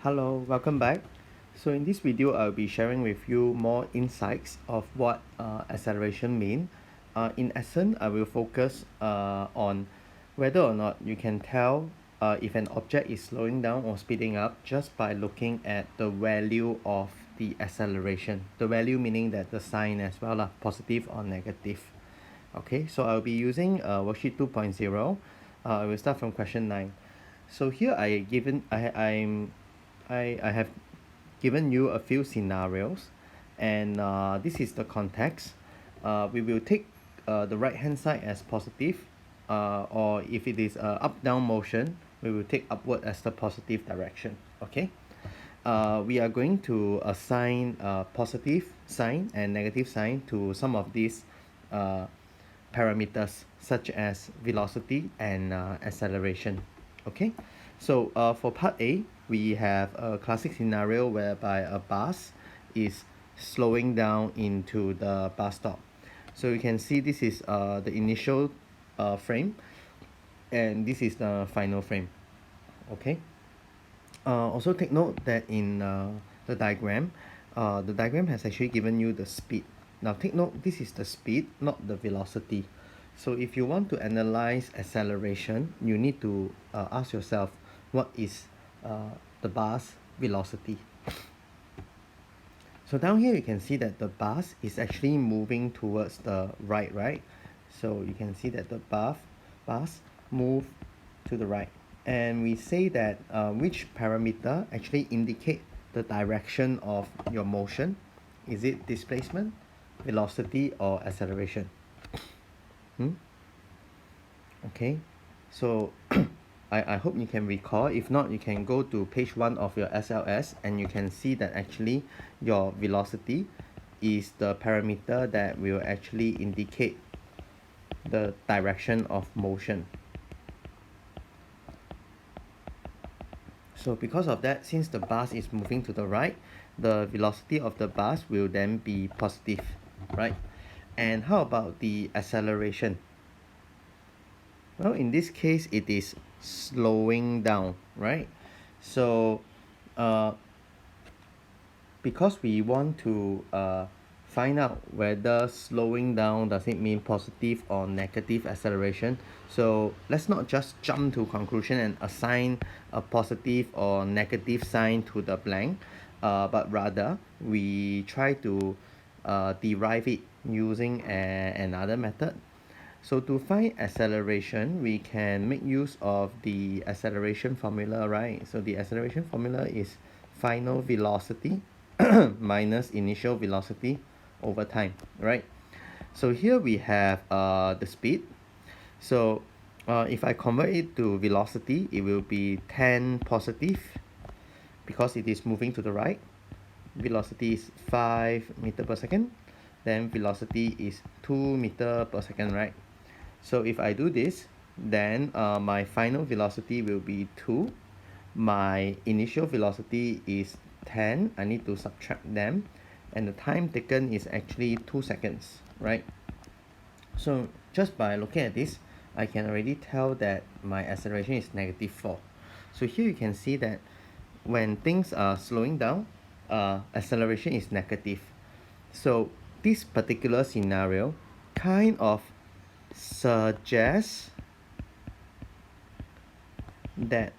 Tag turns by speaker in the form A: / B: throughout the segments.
A: Hello, welcome back. So in this video, I'll be sharing with you more insights of what acceleration mean. In essence, I will focus on whether or not you can tell if an object is slowing down or speeding up just by looking at the value of the acceleration. The value meaning that the sign as well, positive or negative. Okay, so I'll be using worksheet 2.0. I will start from question 9. So here I have given you a few scenarios, and this is the context. We will take the right hand side as positive, or if it is up down motion, we will take upward as the positive direction. Okay, we are going to assign positive sign and negative sign to some of these uh, parameters such as velocity and acceleration. Okay, so for part A, we have a classic scenario whereby a bus is slowing down into the bus stop. So you can see this is the initial frame, and this is the final frame. Okay, also take note that in the diagram has actually given you the speed. Now take note, this is the speed, not the velocity. So if you want to analyze acceleration, you need to ask yourself, what is the bus velocity? So down here you can see that the bus is actually moving towards the right? So you can see that the bus move to the right. And we say that which parameter actually indicate the direction of your motion. Is it displacement, velocity, or acceleration? Okay, so I hope you can recall. If not, you can go to page 1 of your SLS and you can see that actually your velocity is the parameter that will actually indicate the direction of motion. So because of that, since the bus is moving to the right, the velocity of the bus will then be positive, right? And how about the acceleration? Well, in this case, it is slowing down, right? So because we want to find out whether slowing down does it mean positive or negative acceleration, so let's not just jump to conclusion and assign a positive or negative sign to the blank, but rather we try to derive it using another method. So to find acceleration, we can make use of the acceleration formula, right? So the acceleration formula is final velocity minus initial velocity over time, right? So here we have the speed. So if I convert it to velocity, it will be 10 positive because it is moving to the right. Velocity is 5 meter per second. Then velocity is 2 meter per second, right? So if I do this, then my final velocity will be 2. My initial velocity is 10. I need to subtract them. And the time taken is actually 2 seconds, right? So just by looking at this, I can already tell that my acceleration is negative 4. So here you can see that when things are slowing down, acceleration is negative. So this particular scenario kind of suggests that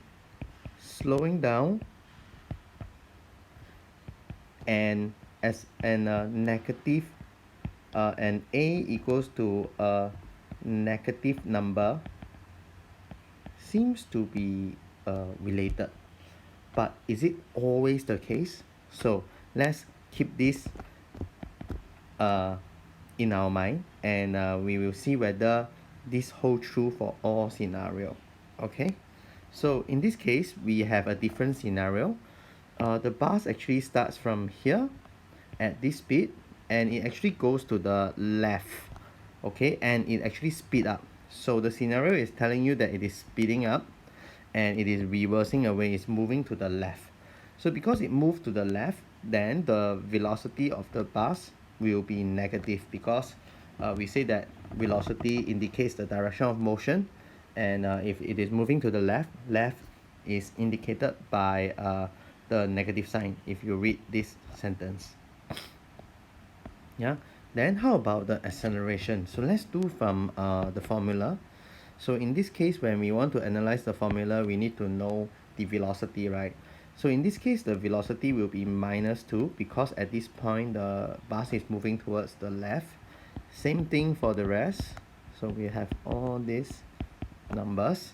A: slowing down and as an negative and a equals to a negative number seems to be related. But is it always the case? So let's keep this in our mind, and we will see whether this holds true for all scenario. Okay, so in this case we have a different scenario. The bus actually starts from here at this speed, and it actually goes to the left. Okay, and it actually speed up. So the scenario is telling you that it is speeding up and it is reversing away, it's moving to the left. So because it moved to the left, then the velocity of the bus will be negative, because we say that velocity indicates the direction of motion, and if it is moving to the left, left is indicated by the negative sign if you read this sentence. Yeah, then how about the acceleration? So let's do from the formula. So in this case, when we want to analyze the formula, we need to know the velocity, right? So in this case, the velocity will be minus 2 because at this point the bus is moving towards the left. Same thing for the rest. So we have all these numbers.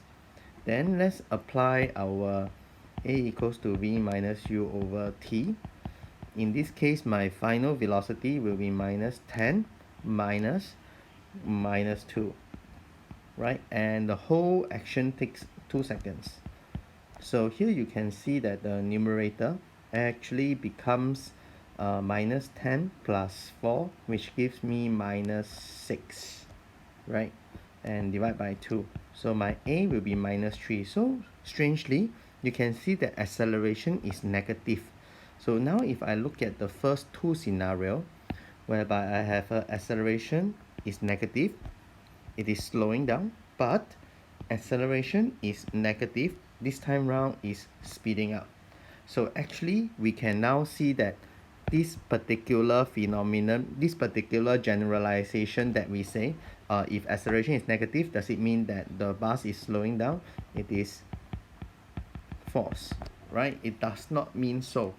A: Then let's apply our a equals to v minus u over t. In this case, my final velocity will be minus 10 minus 2, right? And the whole action takes 2 seconds. So here you can see that the numerator actually becomes minus 10 plus 4, which gives me minus 6, right? And divide by 2. So my a will be minus 3. So strangely, you can see that acceleration is negative. So now if I look at the first two scenario, whereby I have a acceleration is negative, it is slowing down, but acceleration is negative, this time round is speeding up. So actually we can now see that this particular phenomenon, this particular generalization that we say, if acceleration is negative, does it mean that the bus is slowing down? It is false, right? It does not mean so,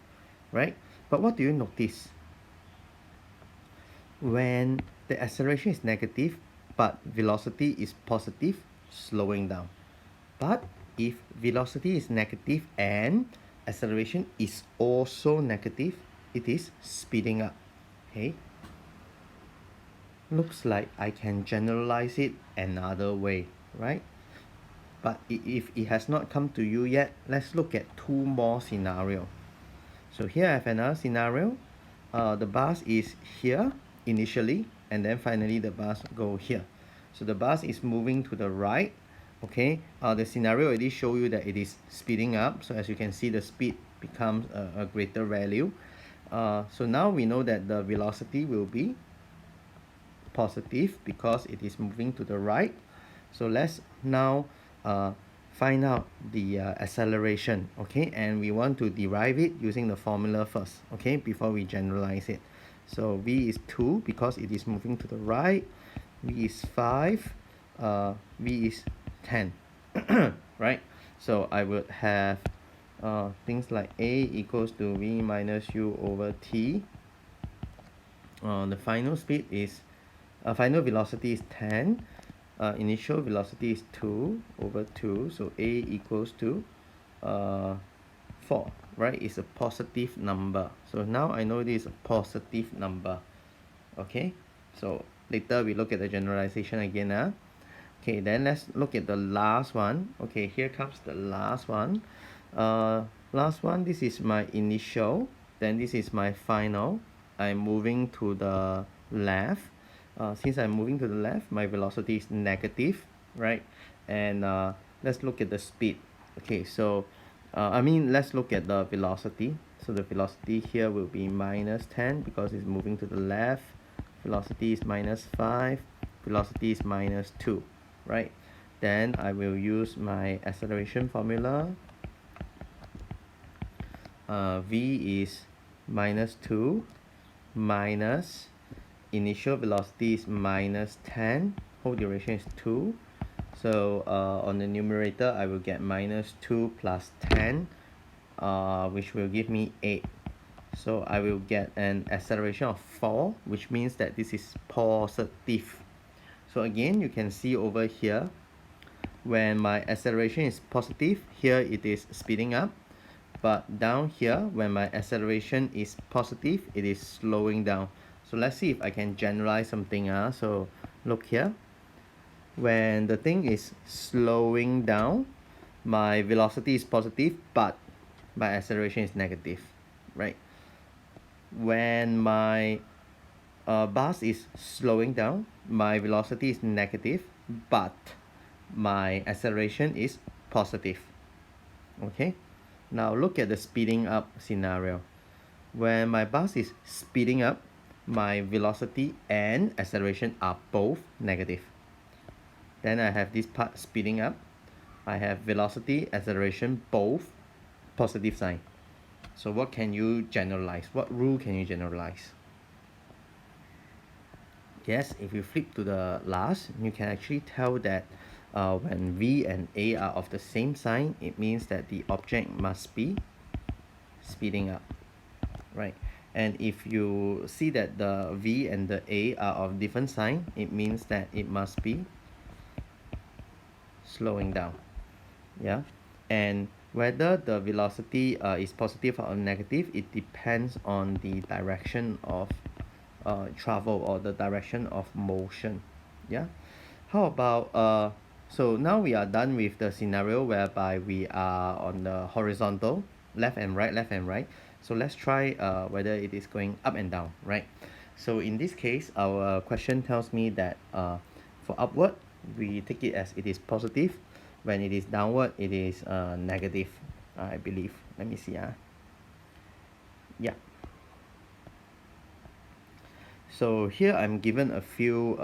A: right? But what do you notice? When the acceleration is negative, but velocity is positive, slowing down. But if velocity is negative and acceleration is also negative, it is speeding up. Okay, looks like I can generalize it another way, right? But if it has not come to you yet, let's look at two more scenarios. So here I have another scenario. The bus is here initially, and then finally the bus go here. So the bus is moving to the right. Okay, the scenario already show you that it is speeding up. So as you can see, the speed becomes a greater value. So now we know that the velocity will be positive because it is moving to the right. So let's now find out the acceleration, okay? And we want to derive it using the formula first, okay, before we generalize it. So v is 2 because it is moving to the right, v is 5, v is 10, right? So I would have things like a equals to v minus u over t. The final speed is final velocity is 10, initial velocity is 2 over 2, so a equals to 4, right? It's a positive number. So now I know this is a positive number. Okay, so later we look at the generalization again. Okay, then let's look at the last one. Okay, here comes the last one. Last one, this is my initial, then this is my final. I'm moving to the left. Since I'm moving to the left, my velocity is negative, right? And let's look at the speed. Okay, so let's look at the velocity. So the velocity here will be minus 10 because it's moving to the left. Velocity is minus 5. Velocity is minus 2, right? Then I will use my acceleration formula. V is minus 2 minus initial velocity is minus 10, whole duration is 2. So on the numerator I will get minus 2 plus 10, which will give me 8. So I will get an acceleration of 4, which means that this is positive. So again, you can see over here, when my acceleration is positive, here it is speeding up. But down here, when my acceleration is positive, it is slowing down. So let's see if I can generalize something. So look here. When the thing is slowing down, my velocity is positive, but my acceleration is negative, right? When my bus is slowing down, my velocity is negative, but my acceleration is positive. Okay, now look at the speeding up scenario. When my bus is speeding up, my velocity and acceleration are both negative. Then I have this part speeding up. I have velocity, acceleration, both positive sign. So what can you generalize? What rule can you generalize? Yes, if you flip to the last, you can actually tell that when V and A are of the same sign, it means that the object must be speeding up, right? And if you see that the V and the A are of different sign, it means that it must be slowing down. Yeah, and whether the velocity is positive or negative, it depends on the direction of travel or the direction of motion. Yeah, how about so now we are done with the scenario whereby we are on the horizontal, left and right. So let's try whether it is going up and down, right? So in this case, our question tells me that for upward, we take it as it is positive. When it is downward, it is negative, I believe. Let me see. Yeah. So here I'm given a few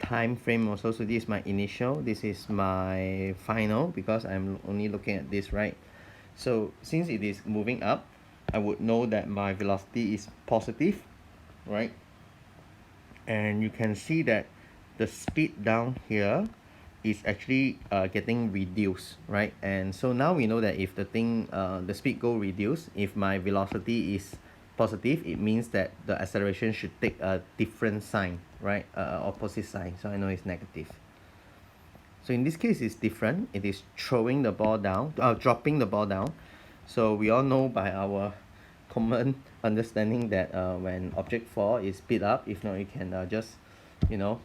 A: time frame also. So this is my initial, this is my final, because I'm only looking at this, right? So since it is moving up, I would know that my velocity is positive, right? And you can see that the speed down here is actually getting reduced, right? And so now we know that if the thing the speed go reduce, if my velocity is positive, it means that the acceleration should take a different sign, right? Opposite sign. So I know it's negative. So in this case it's different. It is throwing the ball down, dropping the ball down. So we all know by our common understanding that when object fall, is speed up. If not, you can just you know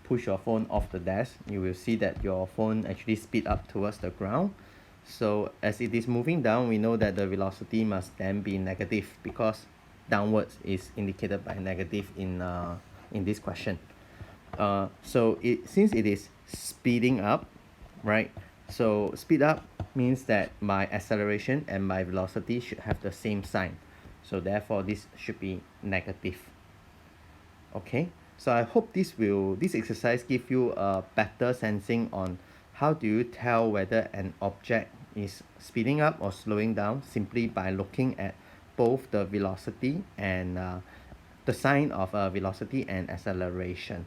A: push your phone off the desk. You will see that your phone actually speed up towards the ground. So as it is moving down, we know that the velocity must then be negative, because downwards is indicated by negative in this question. So it since it is speeding up, right? So speed up means that my acceleration and my velocity should have the same sign. So therefore this should be negative. Okay, so I hope this exercise give you a better sensing on how do you tell whether an object is speeding up or slowing down simply by looking at both the velocity and the sign of velocity and acceleration.